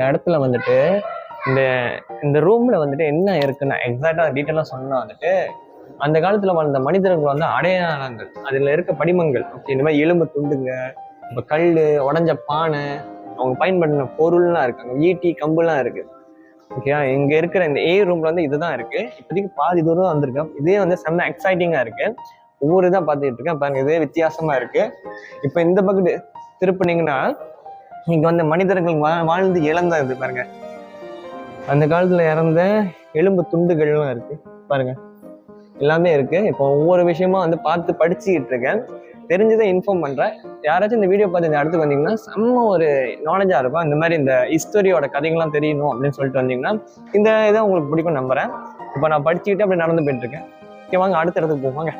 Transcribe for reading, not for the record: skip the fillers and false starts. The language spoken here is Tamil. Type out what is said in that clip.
இந்த இடத்துல வந்துட்டு இந்த இந்த ரூம்ல வந்துட்டு என்ன இருக்குன்னா எக்ஸாக்டா டீட்டெயிலாக சொன்னா வந்துட்டு அந்த காலத்துல வாழ்ந்த மனிதர்கள் வந்து அடையாளங்கள், அதுல இருக்க படிமங்கள், ஓகே, இந்த மாதிரி எலும்பு துண்டுங்க, இப்போ கல், உடஞ்ச பானை, அவங்க பயன்படுத்தின பொருள்லாம் இருக்கு, அங்கே ஈட்டி கம்புலாம் இருக்கு. ஓகே, இங்க இருக்கிற இந்த ஏ ரூம்ல வந்து இதுதான் இருக்கு. இப்போதைக்கு பாதி தூரம் தான் வந்திருக்கேன். இதே வந்து செம்ம எக்ஸைட்டிங்கா இருக்கு. ஒவ்வொரு இதாக பார்த்துட்டு இருக்கேன் பாருங்க, இதே வித்தியாசமா இருக்கு. இப்போ இந்த பக்கத்து திருப்பினீங்கன்னா இங்க வந்து மனிதர்கள் வாழ்ந்து இழந்தது பாருங்க, அந்த காலத்துல இறந்த எலும்பு துண்டுகள்லாம் இருக்கு பாருங்க, எல்லாமே இருக்கு. இப்போ ஒவ்வொரு விஷயமா வந்து பார்த்து படிச்சுக்கிட்டு இருக்கேன், தெரிஞ்சதை இன்ஃபார்ம் பண்றேன். யாராச்சும் இந்த வீடியோ பார்த்து இந்த இடத்துக்கு வந்தீங்கன்னா செம்ம ஒரு நாலேஜா இருக்கும். இந்த மாதிரி இந்த ஹிஸ்டரியோட கதைகள்லாம் தெரியணும் அப்படின்னு சொல்லிட்டு வந்தீங்கன்னா இந்த இதை உங்களுக்கு பிடிக்கும் நம்புறேன். இப்போ நான் படிச்சுக்கிட்டு அப்படி நடந்து போயிட்டு இருக்கேன். ஓகே, வாங்க அடுத்த இடத்துக்கு போவாங்க.